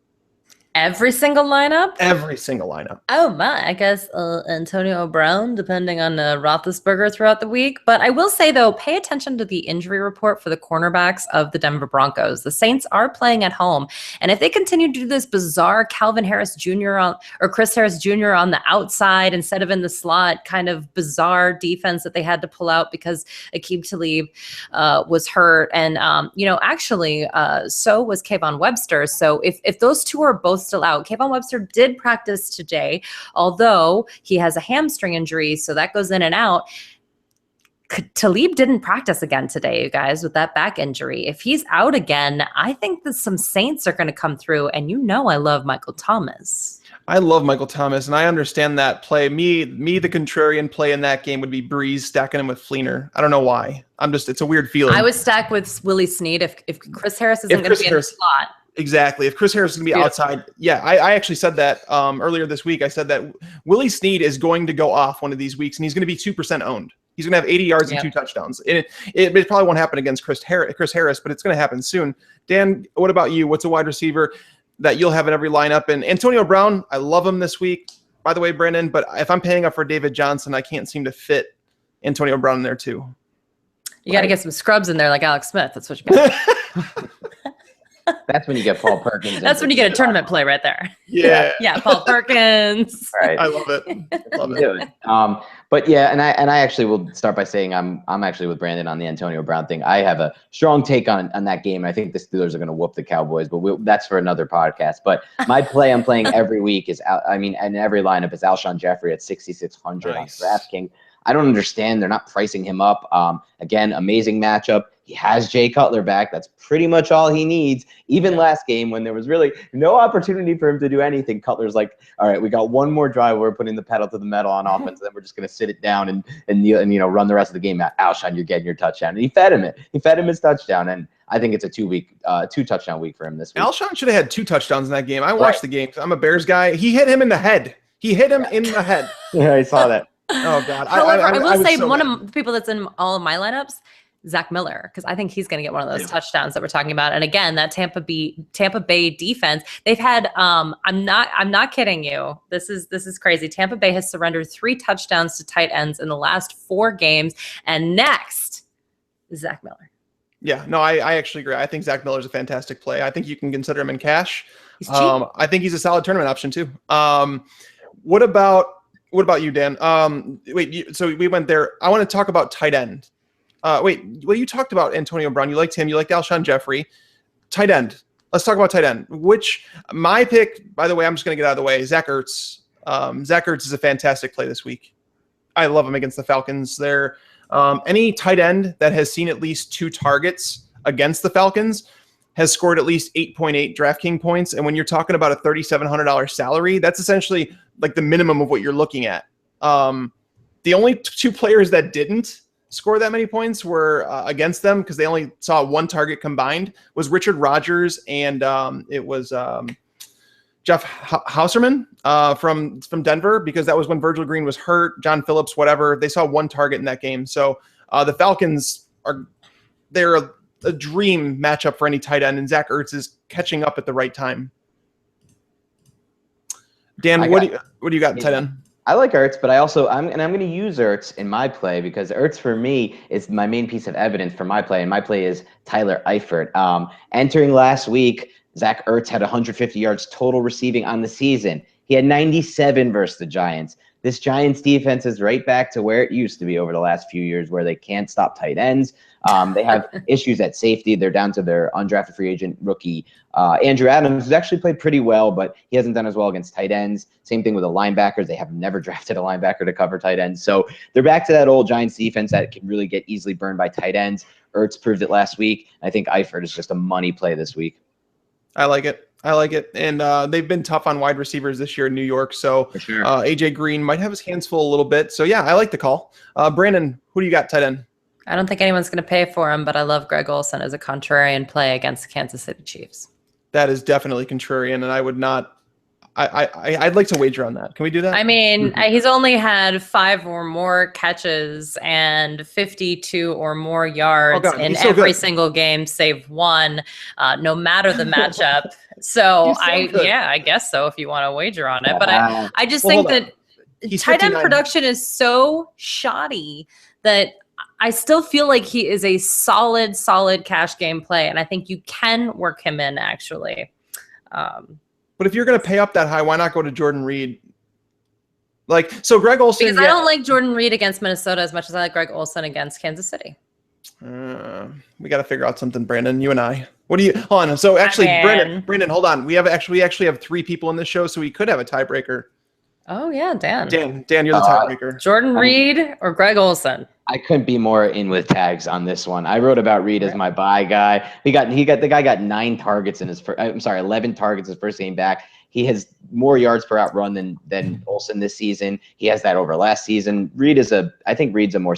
Every single lineup? Every single lineup. Oh, my. I guess Antonio Brown, depending on Roethlisberger throughout the week. But I will say, though, pay attention to the injury report for the cornerbacks of the Denver Broncos. The Saints are playing at home. And if they continue to do this bizarre Calvin Harris Jr. or Chris Harris Jr. on the outside instead of in the slot, kind of bizarre defense that they had to pull out because Aqib Talib was hurt. And, actually, so was Kayvon Webster. So if those two are both still out. Kayvon Webster did practice today, although he has a hamstring injury, so that goes in and out. Talib didn't practice again today, you guys, with that back injury. If he's out again, I think that some Saints are going to come through, and I love Michael Thomas. I love Michael Thomas, and I understand that play. Me, the contrarian play in that game would be Breeze stacking him with Fleener. I don't know why. It's a weird feeling. I would stack with Willie Snead if Chris Harris isn't going to be in the slot. Exactly. If Chris Harris is going to be outside, I actually said that earlier this week. I said that Willie Snead is going to go off one of these weeks, and he's going to be 2% owned. He's going to have 80 yards and 2 touchdowns. And it probably won't happen against Chris Harris, but it's going to happen soon. Dan, what about you? What's a wide receiver that you'll have in every lineup? And Antonio Brown, I love him this week, by the way, Brandon. But if I'm paying up for David Johnson, I can't seem to fit Antonio Brown in there too. You got to get some scrubs in there like Alex Smith. That's what you got. That's when you get Paul Perkins. That's when you get a tournament play right there. Yeah. Yeah, Paul Perkins. Right. I love it. Love it. But yeah, and I actually will start by saying I'm actually with Brandon on the Antonio Brown thing. I have a strong take on that game. I think the Steelers are going to whoop the Cowboys, but that's for another podcast. But my play I'm playing every week in every lineup is Alshon Jeffrey at 6,600 on DraftKings. I don't understand. They're not pricing him up. Again, amazing matchup. He has Jay Cutler back. That's pretty much all he needs. Even last game when there was really no opportunity for him to do anything, Cutler's like, all right, we got one more drive. We're putting the pedal to the metal on offense, and then we're just going to sit it down and run the rest of the game. Alshon, you're getting your touchdown. And he fed him it. He fed him his touchdown. And I think it's a 2-touchdown week for him this week. Alshon should have had 2 touchdowns in that game. I watched the game. I'm a Bears guy. He hit him in the head. He hit him in the head. Yeah, I saw that. Oh, God. However, I will say one of the people that's in all of my lineups, Zach Miller, because I think he's going to get one of those touchdowns that we're talking about. And again, that Tampa Bay defense, they've had. I'm not kidding you. This is crazy. Tampa Bay has surrendered 3 touchdowns to tight ends in the last 4 games. And next is Zach Miller. Yeah, no, I actually agree. I think Zach Miller's a fantastic play. I think you can consider him in cash. He's cheap. I think he's a solid tournament option too. What about you, Dan? So we went there. I want to talk about tight end. You talked about Antonio Brown. You liked him. You liked Alshon Jeffrey. Tight end. Let's talk about tight end. My pick, by the way, I'm just going to get out of the way. Zach Ertz. Zach Ertz is a fantastic play this week. I love him against the Falcons. Any tight end that has seen at least 2 targets against the Falcons has scored at least 8.8 DraftKings points. And when you're talking about a $3,700 salary, that's essentially like the minimum of what you're looking at. The only 2 players that didn't score that many points were against them because they only saw 1 target combined was Richard Rodgers and it was Jeff Hauserman from Denver, because that was when Virgil Green was hurt, John Phillips, whatever. They saw 1 target in that game. So the Falcons they're a dream matchup for any tight end, and Zach Ertz is catching up at the right time. Dan, what do you got in tight end? I like Ertz, but I'm going to use Ertz in my play because Ertz for me is my main piece of evidence for my play, and my play is Tyler Eifert. Entering last week, Zach Ertz had 150 yards total receiving on the season. He had 97 versus the Giants. This Giants defense is right back to where it used to be over the last few years, where they can't stop tight ends. They have issues at safety. They're down to their undrafted free agent rookie, Andrew Adams, who's actually played pretty well, but he hasn't done as well against tight ends. Same thing with the linebackers. They have never drafted a linebacker to cover tight ends. So they're back to that old Giants defense that can really get easily burned by tight ends. Ertz proved it last week. I think Eifert is just a money play this week. I like it. And they've been tough on wide receivers this year in New York. So For sure. AJ Green might have his hands full a little bit. So yeah, I like the call. Brandon, who do you got tight end? I don't think anyone's going to pay for him, but I love Greg Olsen as a contrarian play against the Kansas City Chiefs. That is definitely contrarian, and I would not. I'd like to wager on that. Can we do that? I mean, he's only had 5 or more catches and 52 or more yards in every single game, save 1, no matter the matchup. So I guess so if you want to wager on it. But I just think that tight end production is so shoddy that I still feel like he is a solid cash game play, and I think you can work him in actually. But if you're going to pay up that high, why not go to Jordan Reed? So Greg Olsen. Because I don't like Jordan Reed against Minnesota as much as I like Greg Olsen against Kansas City. We got to figure out something, Brandon. You and I. What do you? Hold on. So actually, Brandon, hold on. We actually have 3 people in this show, so we could have a tiebreaker. Oh yeah, Dan, you're the tiebreaker. Jordan Reed or Greg Olsen? I couldn't be more in with tags on this one. I wrote about Reed as my buy guy. The guy got 9 targets in his 11 targets his first game back. He has more yards per out run than Olsen this season. He has that over last season. I think Reed's a more,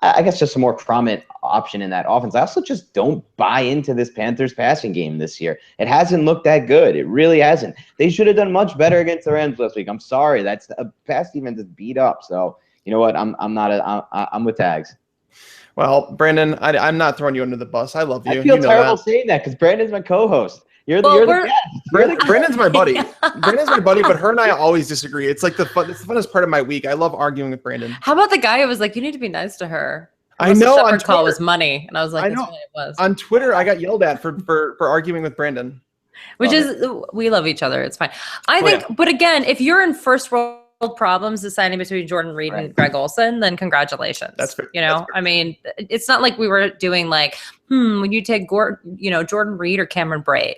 I guess, just a more prominent option in that offense. I also just don't buy into this Panthers passing game this year. It hasn't looked that good. It really hasn't. They should have done much better against the Rams last week. I'm sorry. That's a pass defense is beat up. So you know what? I'm with tags. Well, Brandon, I'm not throwing you under the bus. I love you. I feel terrible saying that because Brandon's my co-host. You're the guest. Brandon's my buddy. Brandon's my buddy, but her and I always disagree. It's like it's the funnest part of my week. I love arguing with Brandon. How about the guy who was like, "You need to be nice to her"? I know. On Twitter, call was money, and I was like, "That's what it was." On Twitter, I got yelled at for arguing with Brandon. We love each other. It's fine. I think, but again, if you're in first world problems deciding between Jordan Reed and Greg Olsen, then congratulations. That's fair. I mean, it's not like we were doing like, when you take Jordan Reed or Cameron Brate.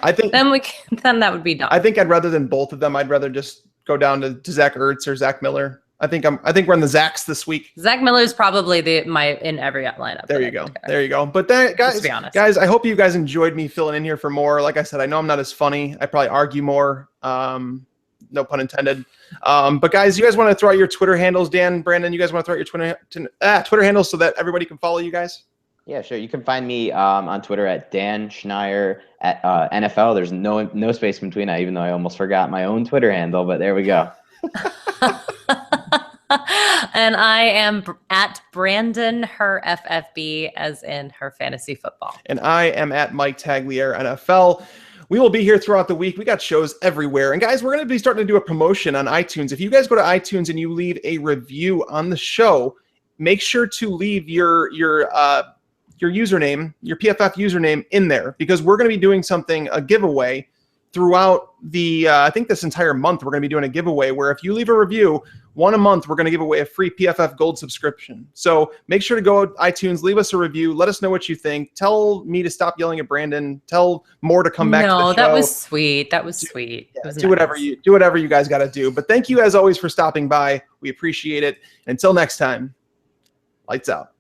I think then that would be done. I think rather than both of them, I'd rather just go down to Zach Ertz or Zach Miller. I think we're on the Zacks this week. Zach Miller's probably in every lineup. There you go. There you go. But guys, I hope you guys enjoyed me filling in here for more. Like I said, I know I'm not as funny. I probably argue more. No pun intended. But guys, you guys want to throw out your Twitter handles, Dan, Brandon? You guys want to throw out your Twitter handles so that everybody can follow you guys? Yeah, sure. You can find me on Twitter at Dan Schneier at NFL. There's no space between that, even though I almost forgot my own Twitter handle. But there we go. And I am at Brandon her FFB, as in her fantasy football. And I am at Mike Tagliere NFL. We will be here throughout the week. We got shows everywhere. And guys, we're going to be starting to do a promotion on iTunes. If you guys go to iTunes and you leave a review on the show, make sure to leave your username, your PFF username in there, because we're going to be doing a giveaway throughout I think this entire month. We're going to be doing a giveaway where if you leave a review, one a month, we're going to give away a free PFF Gold subscription. So make sure to go to iTunes, leave us a review, let us know what you think. Tell me to stop yelling at Brandon. Tell more to come back to the show. No, that was sweet. That was sweet. Yeah, do whatever you guys got to do. But thank you as always for stopping by. We appreciate it. Until next time, lights out.